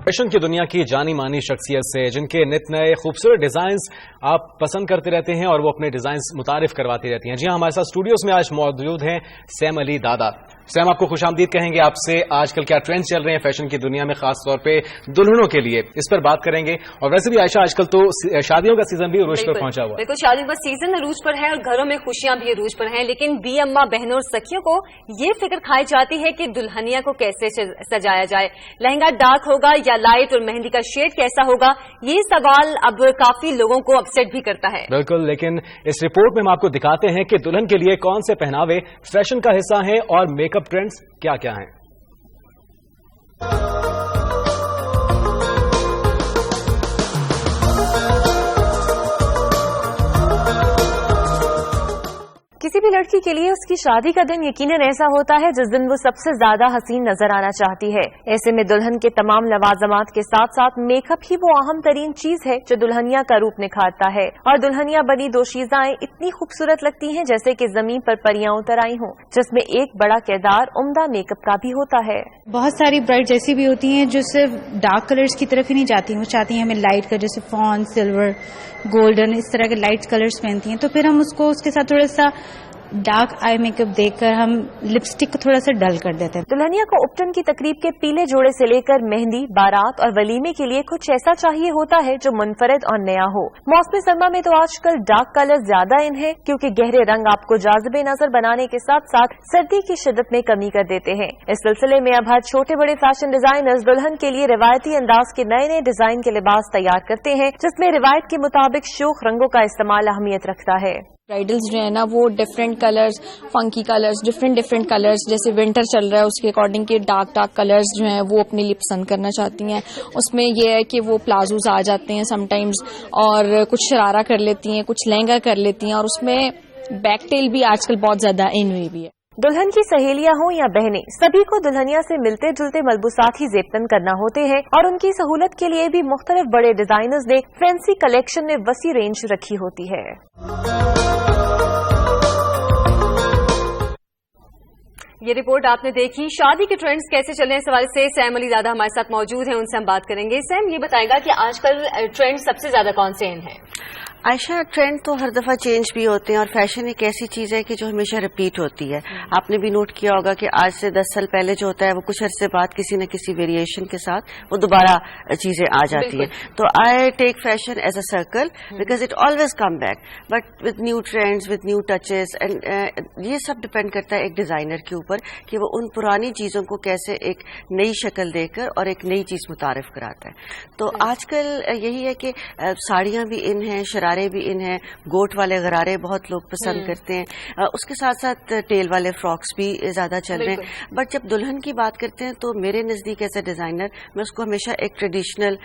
Fashion की दुनिया की जानी मानी शख्सियत से जिनके नित नए खूबसूरत डिजाइन्स आप पसंद करते रहते हैं और वो अपने डिजाइन्स मुतारिफ करवाती रहती हैं। जी हाँ, हमारे साथ स्टूडियोज में आज मौजूद हैं सैम अली दादा। सैम, आपको खुशामदीद कहेंगे। आपसे आजकल क्या ट्रेंड्स चल रहे हैं फैशन की दुनिया में, खास तौर पे दुल्हनों के लिए, इस पर बात करेंगे। और वैसे भी आयशा, आजकल तो शादियों का सीजन भी उरूज पर पहुंचा हुआ है। बिल्कुल, शादियों का सीजन अरूज पर है और घरों में खुशियां भी अरूज पर हैं। लेकिन बी अम्मा, बहनों और सखियों को ये फिक्र खाई जाती है कि दुल्हनिया को कैसे सजाया जाए। लहंगा डार्क होगा या लाइट, और मेहंदी का शेड कैसा होगा, ये सवाल अब काफी लोगों को अपसेट भी करता है। बिल्कुल, लेकिन इस रिपोर्ट में हम आपको दिखाते हैं कि दुल्हन के लिए कौन से पहनावे फैशन का हिस्सा हैं और मेकअप ट्रेंड्स क्या क्या हैं। किसी भी लड़की के लिए उसकी शादी का दिन यकीनन ऐसा होता है जिस दिन वो सबसे ज्यादा हसीन नजर आना चाहती है। ऐसे में दुल्हन के तमाम लवाजमात के साथ साथ मेकअप ही वो अहम तरीन चीज है जो दुल्हनिया का रूप निखारता है। और दुल्हनिया बनी दोशीज़ाएं इतनी खूबसूरत लगती हैं जैसे कि जमीन पर परियां उतर आई हों, जिसमें एक बड़ा किरदार उम्दा मेकअप का भी होता है। बहुत सारी ब्राइड जैसी भी होती हैं जो सिर्फ डार्क कलर्स की तरफ ही नहीं जाती, वो चाहती हैं हमें लाइट का, जैसे फॉन, सिल्वर, गोल्डन, इस तरह के लाइट कलर्स पहनती हैं। तो फिर हम उसको उसके साथ थोड़ा सा डार्क आई मेकअप देखकर हम लिपस्टिक को थोड़ा सा डल कर देते हैं। दुल्हनिया को उपटन की तकरीब के पीले जोड़े से लेकर मेहंदी, बारात और वलीमे के लिए कुछ ऐसा चाहिए होता है जो मुनफरिद और नया हो। मौसम सरमा में तो आजकल डार्क कलर ज्यादा इन है, क्योंकि गहरे रंग आपको जाज़िबे नजर बनाने के साथ साथ सर्दी की शिद्दत में कमी कर देते हैं। इस सिलसिले में अब हर छोटे बड़े फैशन डिजाइनर्स दुल्हन के लिए रिवायती अंदाज के नए नए डिजाइन के लिबास तैयार करते हैं, जिसमें रिवायत के मुताबिक शोख रंगों का इस्तेमाल अहमियत रखता है। ब्राइडल्स जो है ना, वो different colours, funky colours, different colours, जैसे विंटर चल रहा है उसके अकॉर्डिंग के डार्क कलर्स जो हैं वो अपने लिए पसंद करना चाहती हैं। उसमें ये है कि वो प्लाजोज आ जाते हैं समटाइम्स, और कुछ शरारा कर लेती हैं, कुछ लहंगा कर लेती हैं, और उसमें बैकटेल भी आजकल बहुत ज्यादा इन हुई भी है। दुल्हन की सहेलियां हों या बहनें, सभी को दुल्हनिया से मिलते जुलते मलबूसात ही जेबतन करना होते हैं, और उनकी सहूलत के लिए भी मुख्तलिफ बड़े डिजाइनर्स ने फैंसी कलेक्शन में वसी रेंज रखी होती है। ये रिपोर्ट आपने देखी। शादी के ट्रेंड्स कैसे चल रहे हैं, इस हवाले से सैम अली दादा हमारे साथ मौजूद हैं, उनसे हम बात करेंगे। सैम, ये बताएगा कि आजकल ट्रेंड सबसे ज्यादा कौन से इन है? आयशा, ट्रेंड तो हर दफा चेंज भी होते हैं और फैशन एक ऐसी चीज है कि जो हमेशा रिपीट होती है। आपने भी नोट किया होगा कि आज से 10 साल पहले जो होता है वो कुछ अरसे बाद किसी न किसी वेरिएशन के साथ वो दोबारा चीजें आ जाती है। तो I take fashion as a circle because it always come back, but with new trends, with new touches, and ये सब डिपेंड करता है एक डिजाइनर के ऊपर कि वो उन पुरानी चीजों को कैसे एक नई शक्ल देकर और एक नई चीज मुतारिफ कराता है। तो आजकल यही है कि साड़ियां भी इन हैं, शरारे भी इन हैं, गोट वाले गरारे बहुत लोग पसंद करते हैं, उसके साथ साथ टेल वाले फ्रॉक्स भी ज्यादा चल रहे हैं। बट जब दुल्हन की बात करते हैं तो मेरे नजदीक एज ए डिजाइनर मैं उसको हमेशा एक ट्रेडिशनल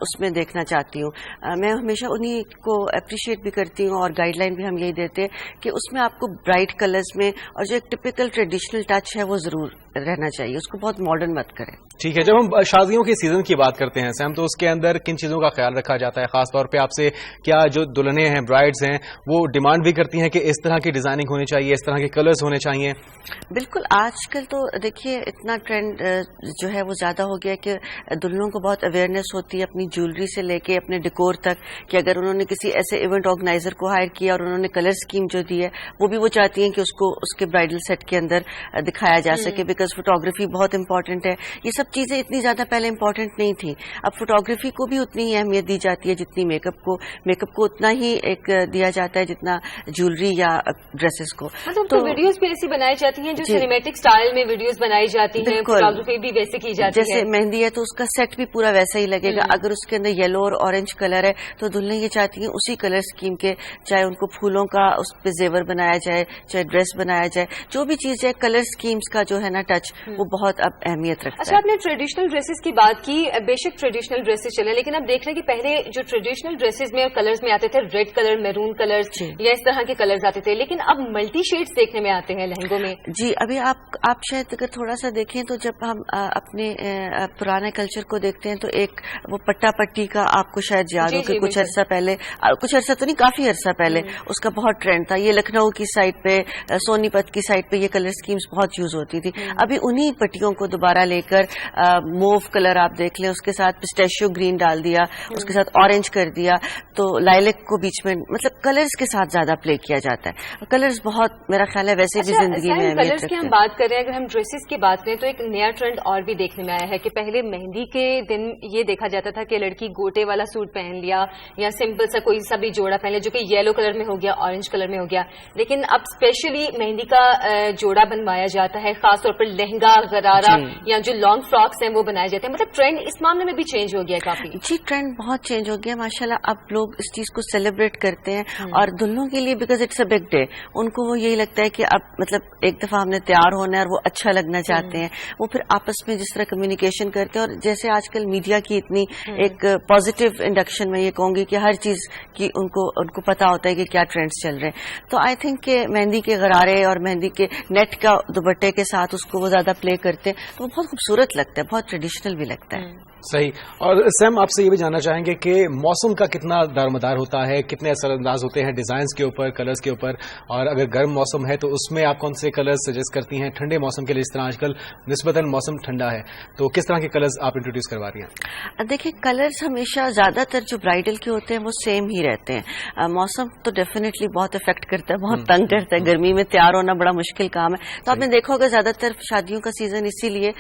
उसमें देखना चाहती हूँ। मैं हमेशा उन्हीं को अप्रिशिएट भी करती हूँ और गाइडलाइन भी हम यही देते हैं कि उसमें आपको ब्राइट कलर्स में और जो एक टिपिकल ट्रेडिशनल टच है वो जरूर रहना चाहिए, उसको बहुत मॉडर्न मत करें। ठीक है, जब हम शादियों के सीजन की बात करते हैं सैम, तो उसके अंदर किन चीजों का ख्याल रखा जाता है? खास तौर पे आपसे क्या जो दुल्हनें हैं, ब्राइड्स हैं, वो डिमांड भी करती हैं कि इस तरह की डिजाइनिंग होनी चाहिए, इस तरह के कलर्स होने चाहिए? बिल्कुल, आजकल तो देखिए इतना ट्रेंड जो है वो ज्यादा हो गया कि दुल्हनों को बहुत अवेयरनेस होती है अपनी ज्वेलरी से लेके अपने डेकोर तक, कि अगर उन्होंने किसी ऐसे इवेंट ऑर्गेनाइजर को हायर किया और उन्होंने कलर स्कीम जो दी है वो भी वो चाहती हैं कि उसको उसके ब्राइडल सेट के अंदर दिखाया जा सके, बिकॉज फोटोग्राफी बहुत इंपॉर्टेंट है। ये सब चीजें इतनी ज्यादा पहले इंपॉर्टेंट नहीं थी, अब फोटोग्राफी को भी उतनी ही अहमियत दी जाती है जितनी मेकअप को उतना ही एक दिया जाता है जितना ज्वेलरी या ड्रेसेस को। तो वीडियोस भी ऐसी बनाई जाती हैं जो सिनेमैटिक स्टाइल में वीडियोस बनाई जाती हैं, फोटोग्राफी भी वैसे की जाती है। जैसे मेहंदी है तो उसका सेट भी पूरा वैसा ही लगेगा, अगर उसके अंदर येलो और ऑरेंज कलर है तो दुल्हन ये चाहती है उसी कलर स्कीम के, चाहे उनको फूलों का उस पे जेवर बनाया जाए, चाहे ड्रेस बनाया जाए, जो भी चीज है कलर स्कीम्स का जो है ना टच वो बहुत अब अहमियत रखता है। अच्छा, आपने ट्रेडिशनल ड्रेसेस की बात की, बेशक ट्रेडिशनल ड्रेसेस चले, लेकिन अब देख रहे हैं कि पहले जो ट्रेडिशनल ड्रेसेस में और कलर्स में آتے تھے रेड कलर, मैरून कलर्स या इस तरह के कलर्स आते थे, लेकिन अब मल्टी शेड्स देखने में आते हैं लहंगों में. जी, अभी आप शायद अगर थोड़ा सा देखें तो जब हम अपने पुराने कल्चर को देखते हैं तो एक वो पट्टा पट्टी का आपको शायद याद हो कि कुछ अरसा पहले, कुछ अरसा तो नहीं काफी अरसा पहले उसका बहुत ट्रेंड था. ये लखनऊ की साइड पे, सोनीपत की साइड पे ये कलर स्कीम्स बहुत यूज होती थी. अभी उन्हीं पट्टियों को दोबारा लेकर मूव कलर आप देख लें, उसके साथ पिस्टेशियो ग्रीन डाल दिया, उसके साथ ऑरेंज कर दिया, तो लाइलेक को बीच में, मतलब कलर्स के साथ ज्यादा प्ले किया जाता है. कलर्स बहुत मेरा ख्याल है वैसे भी जिंदगी में कलर्स की हम बात कर रहे हैं. अगर हम ड्रेसेस की बात करें तो एक नया ट्रेंड और भी देखने में आया है कि पहले मेहंदी के दिन ये देखा जाता था कि लड़की गोटे वाला सूट पहन लिया या सिंपल सा कोई सा भी जोड़ा पहन लिया जो कि येलो कलर में हो गया, ऑरेंज कलर में हो गया, लेकिन अब स्पेशली मेहंदी का जोड़ा बनवाया जाता है, खासतौर पर लहंगा, गरारा या जो लॉन्ग फ्रॉक्स हैं वो बनाए जाते हैं. मतलब ट्रेंड इस मामले में भी चेंज हो गया काफी. जी, ट्रेंड बहुत चेंज हो गया माशाल्लाह. अब लोग इस चीज को सेलिब्रेट करते हैं और दुल्हनों के लिए because it's a big day, उनको वो यही लगता है कि अब मतलब एक दफा हमने तैयार होना है और वो अच्छा लगना चाहते हैं. वो फिर आपस में जिस तरह कम्युनिकेशन करते हैं, और जैसे आजकल मीडिया की इतनी एक पॉजिटिव इंडक्शन में ये कहूंगी कि हर चीज की उनको पता होता है कि क्या ट्रेंड्स चल रहे हैं. तो आई थिंक कि मेहंदी के गरारे और मेहंदी के नेट का दुपट्टे के साथ उसको वो ज्यादा प्ले करते हैं, तो वो बहुत खूबसूरत लगता है, बहुत ट्रेडिशनल भी लगता है. सही. और सैम, आपसे ये भी जानना चाहेंगे कि मौसम का कितना दारोमदार होता है, कितने असरअंदाज होते हैं डिजाइन्स के ऊपर, कलर्स के ऊपर, और अगर गर्म मौसम है तो उसमें आप कौन से कलर्स सजेस्ट करती हैं ठंडे मौसम के लिए? इस तरह आजकल निस्बतन मौसम ठंडा है, तो किस तरह के कलर्स आप इंट्रोड्यूस करवा रही हैं? देखिए, कलर्स हमेशा ज्यादातर जो ब्राइडल के होते हैं वो सेम ही रहते हैं. मौसम तो डेफिनेटली बहुत इफेक्ट करता है, बहुत तंग करता है. गर्मी में तैयार होना बड़ा मुश्किल काम है. तो आपने देखा होगा ज्यादातर शादियों का सीजन इसीलिए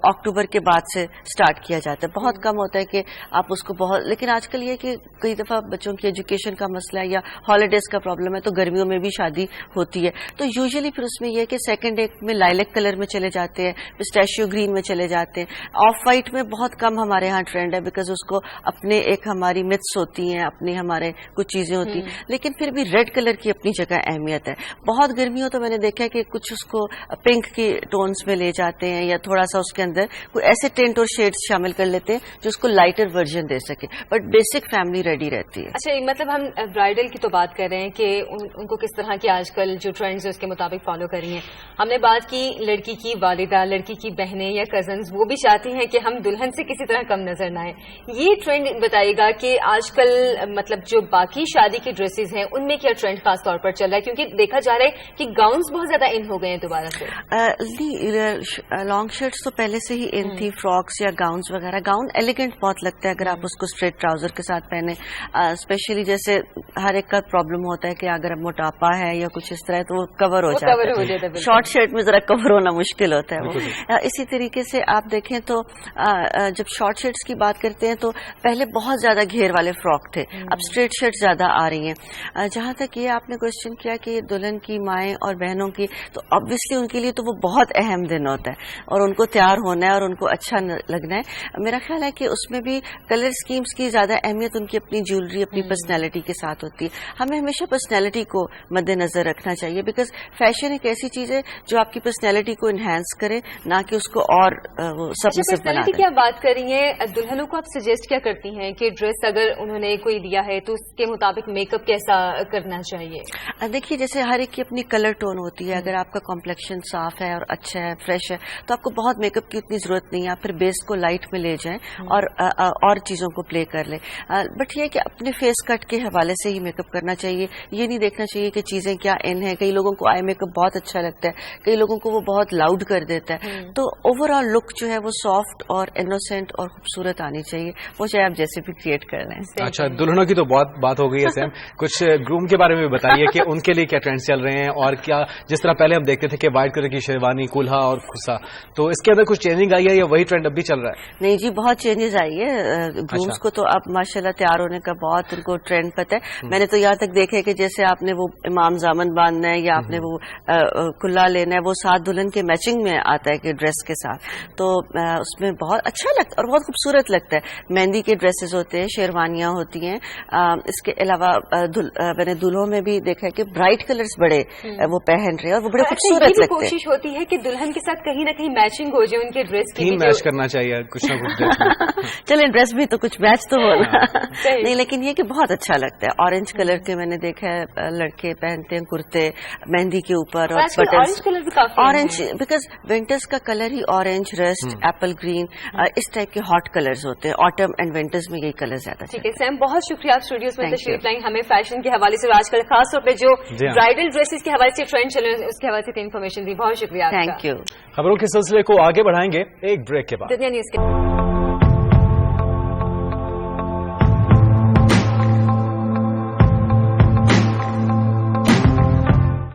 अक्टूबर के बाद से स्टार्ट किया जाता है. बहुत कम होता है कि आप उसको बहुत, लेकिन आजकल ये कि कई दफा बच्चों की एजुकेशन का मसला है या हॉलीडेज का प्रॉब्लम है तो गर्मियों में भी शादी होती है. तो यूजुअली फिर उसमें यह कि सेकंड एक में लाइलेक कलर में चले जाते हैं, पिस्टेशियो ग्रीन में चले जाते हैं. ऑफ वाइट में बहुत कम हमारे यहाँ ट्रेंड है बिकॉज उसको अपने एक हमारी मिथ्स होती हैं, अपनी हमारे कुछ चीजें होती हैं, लेकिन फिर भी रेड कलर की अपनी जगह अहमियत है. बहुत गर्मी हो तो मैंने देखा है कि कुछ उसको पिंक की टोन्स में ले जाते हैं या थोड़ा सा उसके अंदर कोई ऐसे टेंट और शेड्स शामिल कर लेते हैं जो उसको लाइटर वर्जन दे सके, बट बेसिक फैमिली रेडी रहती है. अच्छा, मतलब हम ब्राइडल की तो बात कर रहे हैं कि उनको किस तरह की आजकल जो ट्रेंड्स है उसके मुताबिक फॉलो कर रही हैं. हमने बात की लड़की की वालिदा, लड़की की बहनें या कजन्स, वो भी चाहती हैं कि हम दुल्हन से किसी तरह कम नजर ना आए. ये ट्रेंड बताइएगा कि आजकल मतलब जो बाकी शादी की ड्रेसेस हैं उनमें क्या ट्रेंड खास तौर पर चल रहा है, क्योंकि देखा जा रहा है कि गाउन्स बहुत ज्यादा इन हो गए हैं दोबारा से. लॉन्ग शर्ट्स तो पहले से ही इन थी, फ्रॉक्स या गाउन्स वगैरह. गाउन एलिगेंट बहुत लगता है अगर आप उसको स्ट्रेट ट्राउजर के साथ पहने. स्पेशली जैसे हर एक का प्रॉब्लम होता है कि अगर मोटापा है या कुछ इस तरह तो वो कवर हो जाता है. शॉर्ट शर्ट में जरा कवर होना मुश्किल होता है वो. इसी तरीके से आप देखें तो जब शॉर्ट शर्ट्स की बात करते हैं तो पहले बहुत ज्यादा घेर वाले फ्रॉक थे, अब स्ट्रेट शर्ट ज्यादा आ रही हैं. जहां तक ये आपने क्वेश्चन किया कि दुल्हन की माएँ और बहनों की, तो ऑब्वियसली उनके लिए तो वो बहुत अहम दिन होता है और उनको तैयार होना है और उनको अच्छा लगना है. मेरा ख्याल है कि उसमें भी कलर स्कीम्स की ज्यादा अहमियत उनकी अपनी ज्वेलरी, अपनी पर्सनैलिटी के साथ होती है. हमें हमेशा पर्सनैलिटी को मद्देनजर रखना चाहिए बिकॉज फैशन एक ऐसी चीज है जो आपकी पर्सनैलिटी को इन्हांस करे, ना कि उसको और सबमिसिव बना दे. की आप बात कर रही हैं, दुल्हनों को आप सजेस्ट क्या करती हैं कि ड्रेस अगर उन्होंने कोई दिया है तो उसके मुताबिक मेकअप कैसा करना चाहिए? देखिए, जैसे हर एक की अपनी कलर टोन होती है. अगर आपका कॉम्प्लेक्शन साफ है और अच्छा है, फ्रेश है, तो आपको बहुत मेकअप की उतनी जरूरत नहीं है. आप फिर बेस को लाइट में ले जाएं और चीजों को प्ले कर ले. बट ये कि अपने फेस कट के हवाले से ही मेकअप करना चाहिए. ये नहीं देखना चाहिए कि चीजें क्या इन है. कई लोगों को आई मेकअप बहुत अच्छा लगता है, कई लोगों को वो बहुत लाउड कर देता है. तो ओवरऑल लुक जो है वो सॉफ्ट और इनोसेंट और खूबसूरत आनी चाहिए, वो चाहे आप जैसे भी क्रिएट कर लें. अच्छा, दुल्हनों की तो बहुत बात हो गई है सैम. कुछ ग्रूम के बारे में बताइए कि उनके लिए क्या ट्रेंड्स चल रहे हैं और क्या, जिस तरह पहले हम देखते थे कि व्हाइट कलर की शेरवानी, कुल्हा और खुसा, तो इसके अंदर कुछ चेंजिंग आई है या वही ट्रेंड अब भी चल रहा है? नहीं जी, बहुत चेंजेस आई है. ग्रूम्स को तो अब माशाल्लाह तैयार होने का बहुत उनको ट्रेंड पता है. मैंने तो यहाँ तक देखा है कि जैसे आपने वो इमाम जामन बांधना है या आपने वो कुल्ला लेना है, वो साथ दुल्हन के मैचिंग में आता है कि ड्रेस के साथ, तो उसमें बहुत अच्छा लगता है और बहुत खूबसूरत लगता है. मेहंदी के ड्रेसेस होते हैं, शेरवानियां होती हैं. इसके अलावा मैंने दुल्हों में भी देखा है कि ब्राइट कलर्स बड़े वो पहन रहे हैं और वो बड़े खूबसूरत लगते हैं. कोशिश होती है कि दुल्हन के साथ कहीं ना कहीं मैचिंग हो जाए उनके ड्रेस की. मैच करना चाहिए कुछ ना कुछ. चलें, ड्रेस भी तो कुछ मैच तो होना. नहीं, लेकिन ये कि बहुत بہت اچھا لگتا ہے. ऑरेंज कलर के मैंने देखा है लड़के पहनते हैं कुर्ते मेहंदी के ऊपर, और ऑरेंज कलर भी काफी ऑरेंज, बिकॉज विंटर्स का कलर ही ऑरेंज, रस्ट, एप्पल ग्रीन, इस टाइप के हॉट कलर्स होते हैं. ऑटम एंड विंटर्स में यही कलर ज्यादा. ठीक है सैम, बहुत शुक्रिया आप स्टूडियोज में तशरीफ लाई, हमें फैशन के हवाले से आजकल खास तौर पे जो ब्राइडल ड्रेसेस के हवाले से ट्रेंड चल रहे हैं उसके हवाले से इन्फॉर्मेशन दी. बहुत शुक्रिया. Thank you. खबरों के सिलसिले को आगे बढ़ाएंगे एक ब्रेक के बाद. दुनिया न्यूज के